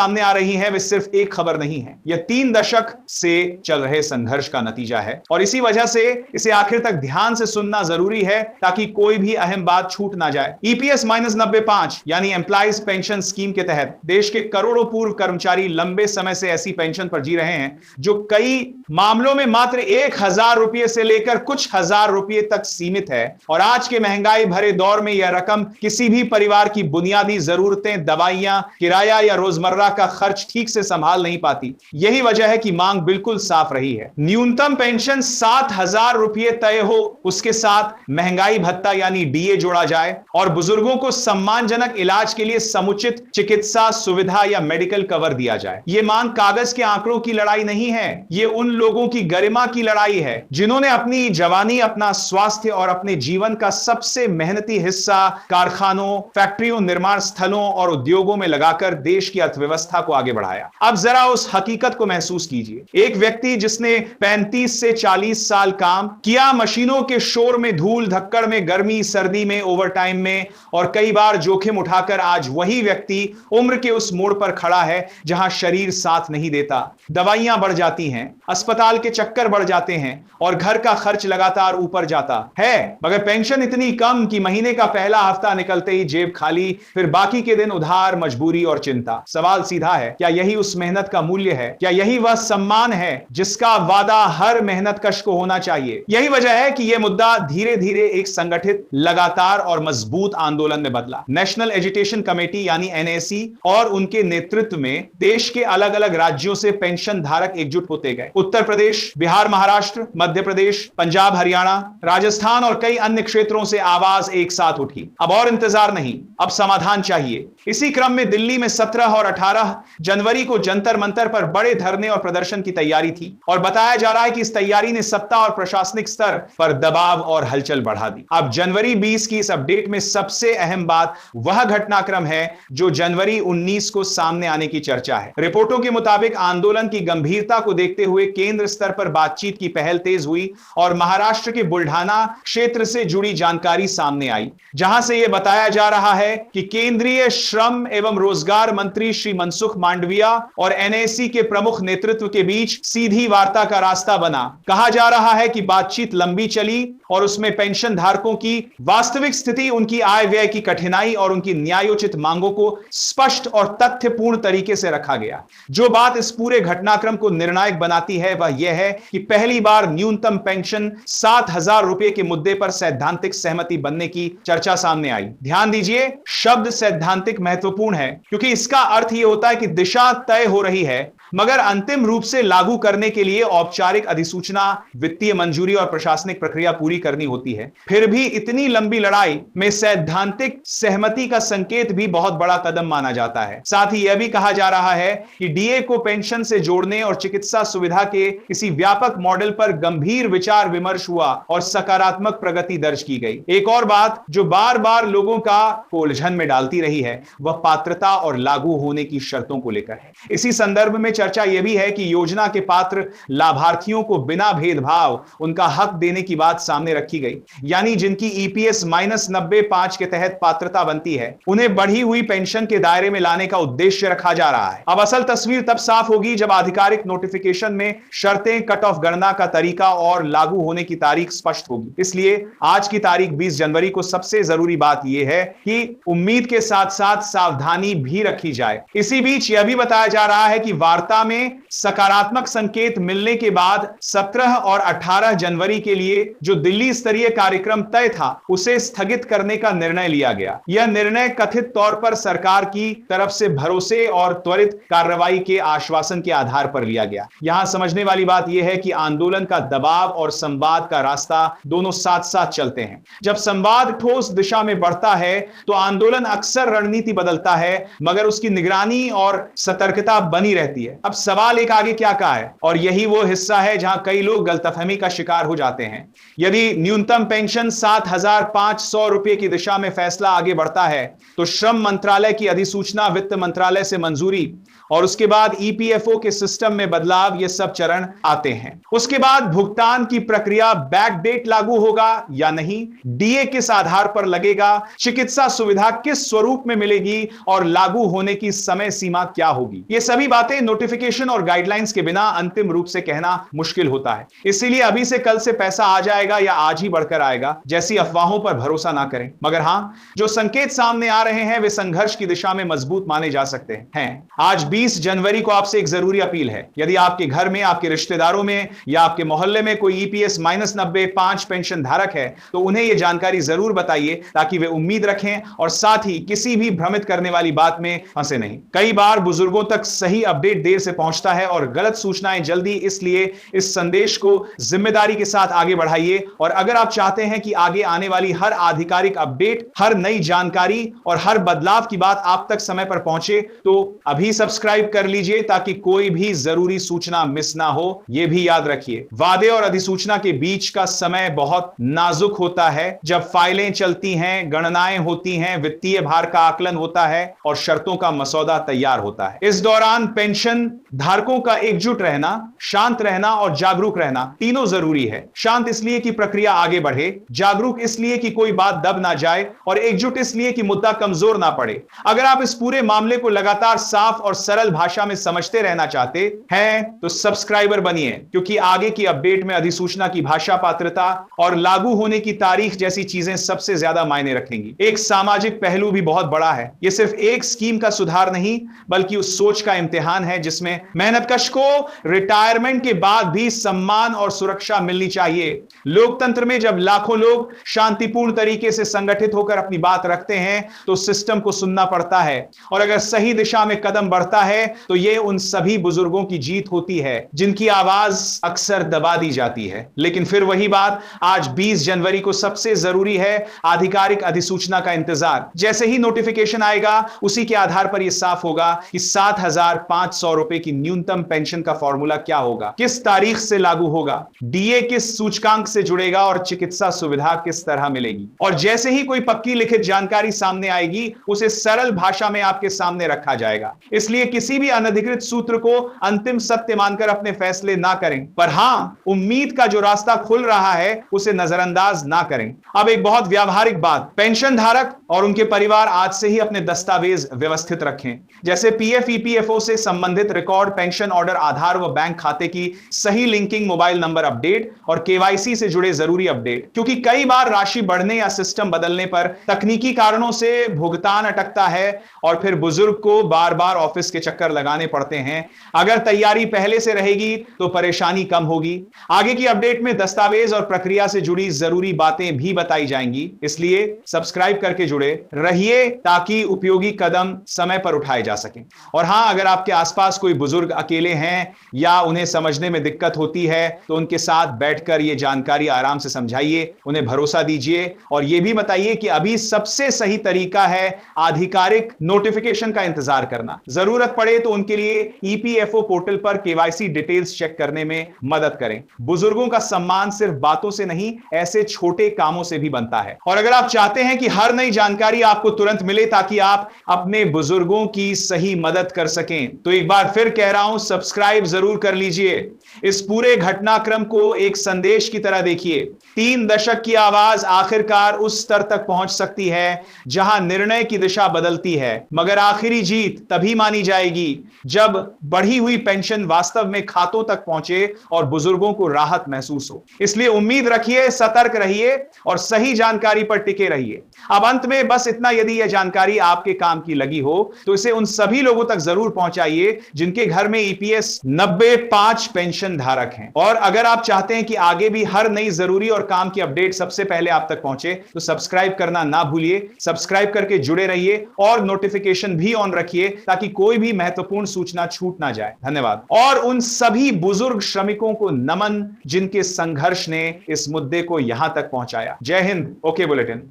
सामने आ रही हैं वे सिर्फ एक खबर नहीं है, यह 3 दशक से चल रहे संघर्ष का नतीजा है और इसी वजह से इसे आखिर तक ध्यान से सुनना जरूरी है ताकि कोई भी अहम बात छूट ना जाए। ईपीएस -95 यानी एम्प्लॉइज पेंशन स्कीम के तहत देश के करोड़ों पूर्व कर्मचारी लंबे समय से ऐसी पेंशन पर जी रहे हैं जो कई मामलों में मात्र 1000 रुपए से लेकर कुछ हजार रुपए तक सीमित है और आज के महंगाई भरे दौर में यह रकम किसी भी परिवार की बुनियादी जरूरतें, दवाइयां, किराया या रोजमर्रा का खर्च ठीक से संभाल नहीं पाती। यही वजह है कि मांग बिल्कुल साफ रही है। न्यूनतम पेंशन 7000 रुपए तय हो, उसके साथ महंगाई भत्ता यानी डीए जोड़ा जाए और बुजुर्गों को सम्मानजनक इलाज के लिए समुचित चिकित्सा सुविधा या मेडिकल कवर दिया जाए। यह मांग कागज के आंकड़ों की लड़ाई नहीं है, यह उन लोगों की गरिमा की लड़ाई है जिन्होंने अपनी जवानी, अपना स्वास्थ्य और अपने जीवन का सबसे मेहनती हिस्सा कारखानों, फैक्ट्रियों, निर्माण स्थलों और उद्योगों में लगाकर देश की अर्थव्यवस्था को आगे बढ़ाया। अब जरा उस हकीकत को महसूस कीजिए। एक व्यक्ति जिसने 35 से 40 साल काम किया, मशीनों के शोर में, धूल धक्कड़ में, गर्मी सर्दी में, ओवरटाइम में और कई बार जोखिम उठाकर आज वही व्यक्ति उम्र के उस मोड़ पर खड़ा है जहां शरीर साथ नहीं देता, दवाइयां बढ़ जाती हैं, अस्पताल के चक्कर बढ़ जाते हैं और घर का खर्च लगातार ऊपर जाता है, मगर पेंशन इतनी कम कि महीने का पहला हफ्ता निकलते ही जेब खाली, फिर बाकी के दिन उधार, मजबूरी और चिंता। सवाल सीधा है, क्या यही उस मेहनत का मूल्य है? क्या यही वह सम्मान है जिसका वादा हर मेहनतकश को होना चाहिए? यही वजह है कि यह मुद्दा धीरे धीरे एक संगठित, लगातार और मजबूत आंदोलन में बदला। नेशनल एजुकेशन कमेटी यानी एनएसी और उनके नेतृत्व में देश के अलग अलग राज्यों से पेंशन धारक एकजुट होते गए। उत्तर प्रदेश, बिहार, महाराष्ट्र, मध्य प्रदेश, पंजाब, हरियाणा, राजस्थान और कई अन्य क्षेत्रों से आवाज एक साथ उठी। अब और इंतजार नहीं, अब समाधान चाहिए। इसी क्रम में दिल्ली में 17 और 18 जनवरी को जंतर मंतर पर बड़े धरने और प्रदर्शन की तैयारी थी और बताया जा रहा है कि इस तैयारी ने सत्ता और प्रशासनिक स्तर पर दबाव और हलचल बढ़ा दी। अब जनवरी 20 की इस अपडेट में सबसे अहम बात वह घटनाक्रम है जो जनवरी 19 को सामने आने की चर्चा है। रिपोर्टों के मुताबिक आंदोलन की गंभीरता को देखते हुए केंद्र स्तर पर बातचीत की पहल तेज हुई और महाराष्ट्र के बुल्ढाना क्षेत्र से जुड़ी जानकारी सामने आई, जहां से यह बताया जा रहा है कि केंद्रीय श्रम एवं रोजगार मंत्री श्री मनसुख मांडविया और एनएसी के प्रमुख नेतृत्व के बीच सीधी वार्ता का रास्ता बना। कहा जा रहा है कि बातचीत लंबी चली और उसमें पेंशन धारकों की वास्तविक स्थिति, उनकी आय व्यय की कठिनाई और उनकी न्यायोचित मांगों को स्पष्ट और तथ्यपूर्ण तरीके से रखा गया। जो बात इस पूरे घटनाक्रम को निर्णायक बनाती है वह यह है कि पहली बार न्यूनतम पेंशन 7000 रुपए के मुद्दे पर सैद्धांतिक सहमति बनने की चर्चा सामने आई। ध्यान दीजिए, शब्द सैद्धांतिक महत्वपूर्ण है क्योंकि इसका अर्थ यह होता है कि दिशा तय हो रही है, मगर अंतिम रूप से लागू करने के लिए औपचारिक अधिसूचना, वित्तीय मंजूरी और प्रशासनिक प्रक्रिया पूरी करनी होती है। फिर भी इतनी लंबी लड़ाई में सैद्धांतिक सहमति का संकेत भी बहुत बड़ा कदम माना जाता है। साथ ही यह भी कहा जा रहा है कि डीए को पेंशन से जोड़ने और चिकित्सा सुविधा के किसी व्यापक मॉडल पर गंभीर विचार विमर्श हुआ और सकारात्मक प्रगति दर्ज की गई। एक और बात जो बार बार लोगों का उलझन में डालती रही है वह पात्रता और लागू होने की शर्तों को लेकर है। इसी संदर्भ में चर्चा यह भी है कि योजना के पात्र लाभार्थियों को बिना भेदभाव उनका हक देने की बात सामने रखी गई, यानी जिनकी ईपीएस -95 के तहत पात्रता बनती है उन्हें बढ़ी हुई पेंशन के दायरे में लाने का उद्देश्य रखा जा रहा है। अब असल तस्वीर तब साफ होगी जब आधिकारिक नोटिफिकेशन में शर्तें, कट ऑफ गणना का तरीका और लागू होने की तारीख स्पष्ट होगी। इसलिए आज की तारीख 20 जनवरी को सबसे जरूरी बात यह है कि उम्मीद के साथ साथ सावधानी भी रखी जाए। इसी बीच यह भी बताया जा रहा है कि वार्ता में सकारात्मक संकेत मिलने के बाद 17 और 18 जनवरी के लिए जो दिल्ली स्तरीय कार्यक्रम तय था उसे स्थगित करने का निर्णय लिया गया। यह निर्णय कथित तौर पर सरकार की तरफ से भरोसे और त्वरित कार्रवाई के आश्वासन के आधार पर लिया गया। यहां समझने वाली बात यह है कि आंदोलन का दबाव और संवाद का रास्ता दोनों साथ साथ चलते हैं। जब संवाद ठोस दिशा में बढ़ता है तो आंदोलन अक्सर रणनीति बदलता है, मगर उसकी निगरानी और सतर्कता बनी रहती है। अब सवाल एक आगे क्या कहा है, और यही वो हिस्सा है जहां कई लोग गलतफहमी का शिकार हो जाते हैं। यदि न्यूनतम पेंशन 7,500 रुपए की दिशा में फैसला आगे बढ़ता है तो श्रम मंत्रालय की अधिसूचना, वित्त मंत्रालय से मंजूरी और उसके बाद ईपीएफओ के सिस्टम में बदलाव, ये सब चरण आते हैं। उसके बाद भुगतान की प्रक्रिया बैकडेट लागू होगा या नहीं, डीए किस आधार पर लगेगा, चिकित्सा सुविधा किस स्वरूप में मिलेगी और लागू होने की समय सीमा क्या होगी, ये सभी बातें नोटिफिकेशन और गाइडलाइंस के बिना अंतिम रूप से कहना मुश्किल होता है। इसीलिए अभी से कल से पैसा आ जाएगा या आज ही बढ़कर आएगा जैसी अफवाहों पर भरोसा ना करें। मगर हां, जो संकेत सामने आ रहे हैं वे संघर्ष की दिशा में मजबूत माने जा सकते हैं। आज 20 जनवरी को आपसे एक जरूरी अपील है। यदि आपके घर में, आपके रिश्तेदारों में या आपके मोहल्ले में कोई ईपीएस -90 पेंशन धारक है तो उन्हें यह जानकारी जरूर बताइए ताकि वे उम्मीद रखें और साथ ही किसी भी भ्रमित करने वाली बात में फंसे नहीं। कई बार बुजुर्गों तक सही अपडेट देर से पहुंचता है और गलत सूचनाएं जल्दी, इसलिए इस संदेश को जिम्मेदारी के साथ आगे बढ़ाइए। और अगर आप चाहते हैं कि आगे आने वाली हर आधिकारिक अपडेट, हर नई जानकारी और हर बदलाव की बात आप तक समय पर पहुंचे तो अभी सब्सक्राइब कर लीजिए ताकि कोई भी जरूरी सूचना मिस ना हो। यह भी याद रखिए, वादे और अधिसूचना के बीच का समय बहुत नाजुक होता है। जब फाइलें चलती हैं, गणनाएं होती हैं, वित्तीय भार का आकलन होता है और शर्तों का मसौदा तैयार होता है। इस दौरान पेंशन धारकों का एकजुट रहना, शांत रहना और जागरूक रहना तीनों जरूरी है। शांत इसलिए कि प्रक्रिया आगे बढ़े, जागरूक इसलिए कि कोई बात दब ना जाए और एकजुट इसलिए कि मुद्दा कमजोर ना पड़े। अगर आप इस पूरे मामले को लगातार साफ और सरल भाषा में समझते रहना चाहते हैं तो सब्सक्राइबर बनिए, क्योंकि आगे की अपडेट में अधिसूचना की भाषा, पात्रता और लागू होने की तारीख जैसी चीजें सबसे ज्यादा मायने रखेंगी। एक सामाजिक पहलू भी बहुत बड़ा है। यह सिर्फ एक स्कीम का सुधार नहीं बल्कि उस सोच का इम्तिहान है जिसमें मेहनतकश को रिटायरमेंट के बाद भी सम्मान और सुरक्षा मिलनी चाहिए। लोकतंत्र में जब लाखों लोग शांतिपूर्ण तरीके से संगठित होकर अपनी बात रखते हैं तो सिस्टम को सुनना पड़ता है, और अगर सही दिशा में कदम बढ़ता है तो यह उन सभी बुजुर्गों की जीत होती है जिनकी आवाज अक्सर दबा दी जाती है। लेकिन फिर वही बात, आज 20 जनवरी को सबसे जरूरी है आधिकारिक अधिसूचना का इंतजार। जैसे ही नोटिफिकेशन आएगा उसी के आधार पर यह साफ होगा कि 7,500 रुपए की न्यूनतम पेंशन का फॉर्मूला क्या होगा, किस तारीख से लागू होगा, डीए किस सूचकांक से जुड़ेगा और चिकित्सा सुविधा किस तरह मिलेगी। और जैसे ही कोई पक्की लिखित जानकारी सामने आएगी उसे सरल भाषा में आपके सामने रखा जाएगा। इसलिए किसी भी अनधिकृत सूत्र को अंतिम सत्य मानकर अपने फैसले ना करें, पर हां, उम्मीद का जो रास्ता खुल रहा है उसे नजरअंदाज ना करें। अब एक बहुत व्यावहारिक बात, पेंशन धारक और उनके परिवार आज से ही अपने दस्तावेज व्यवस्थित रखें, जैसे पीएफ, ईपीएफओ से संबंधित रिकॉर्ड, पेंशन ऑर्डर, आधार व बैंक खाते की सही लिंकिंग, मोबाइल नंबर अपडेट और केवाईसी से जुड़े जरूरी अपडेट। क्योंकि कई बार राशि बढ़ने या सिस्टम बदलने पर तकनीकी कारणों से भुगतान अटकता है और फिर बुजुर्ग को बार बार ऑफिस के चक्कर लगाने पड़ते हैं। अगर तैयारी पहले से रहेगी तो परेशानी कम होगी। आगे की अपडेट में दस्तावेज और प्रक्रिया से जुड़ी जरूरी बातें भी बताई जाएंगी। इसलिए सब्सक्राइब करके जुड़े रहिए ताकि उपयोगी कदम समय पर उठाए जा सकें। और हां, अगर आपके आसपास कोई बुजुर्ग अकेले हैं या उन्हें समझने में दिक्कत होती है तो उनके साथ बैठकर यह जानकारी आराम से समझाइए, उन्हें भरोसा दीजिए और यह भी बताइए कि अभी सबसे सही तरीका है आधिकारिक नोटिफिकेशन का इंतजार करना। जरूरत पड़े तो उनके लिए ईपीएफओ पोर्टल पर केवाईसी डिटेल्स चेक करने में मदद करें। बुजुर्गों का सम्मान सिर्फ बातों से नहीं, ऐसे छोटे कामों से भी बनता है। और अगर आप चाहते हैं कि हर नई जानकारी आपको तुरंत मिले ताकि आप अपने बुजुर्गों की सही मदद कर सकें, तो एक बार फिर कह रहा हूं, सब्सक्राइब जरूर कर लीजिए। इस पूरे घटनाक्रम को एक संदेश की तरह देखिए। 3 दशक की आवाज आखिरकार उस स्तर तक पहुंच सकती है जहां निर्णय की दिशा बदलती है, मगर आखिरी जीत तभी मानी जाएगी जब बढ़ी हुई पेंशन वास्तव में खातों तक पहुंचे और बुजुर्गों को राहत महसूस हो। इसलिए उम्मीद रखिए, सतर्क रहिए और सही जानकारी पर टिके रहिए। अब अंत में बस इतना, यदि यह जानकारी आपके काम की लगी हो तो इसे उन सभी लोगों तक जरूर पहुंचाइए जिनके घर में ईपीएस 90/5 पेंशन धारक हैं। और अगर आप चाहते हैं कि आगे भी हर नई जरूरी और काम की अपडेट सबसे पहले आप तक पहुंचे तो सब्सक्राइब करना ना भूलिए। सब्सक्राइब करके जुड़े रहिए और नोटिफिकेशन भी ऑन रखिए ताकि कोई भी महत्वपूर्ण सूचना छूट ना जाए। धन्यवाद। और उन सभी बुजुर्ग श्रमिकों को नमन जिनके संघर्ष ने इस मुद्दे को यहां तक पहुंचाया। जय हिंद। Okay bulletin.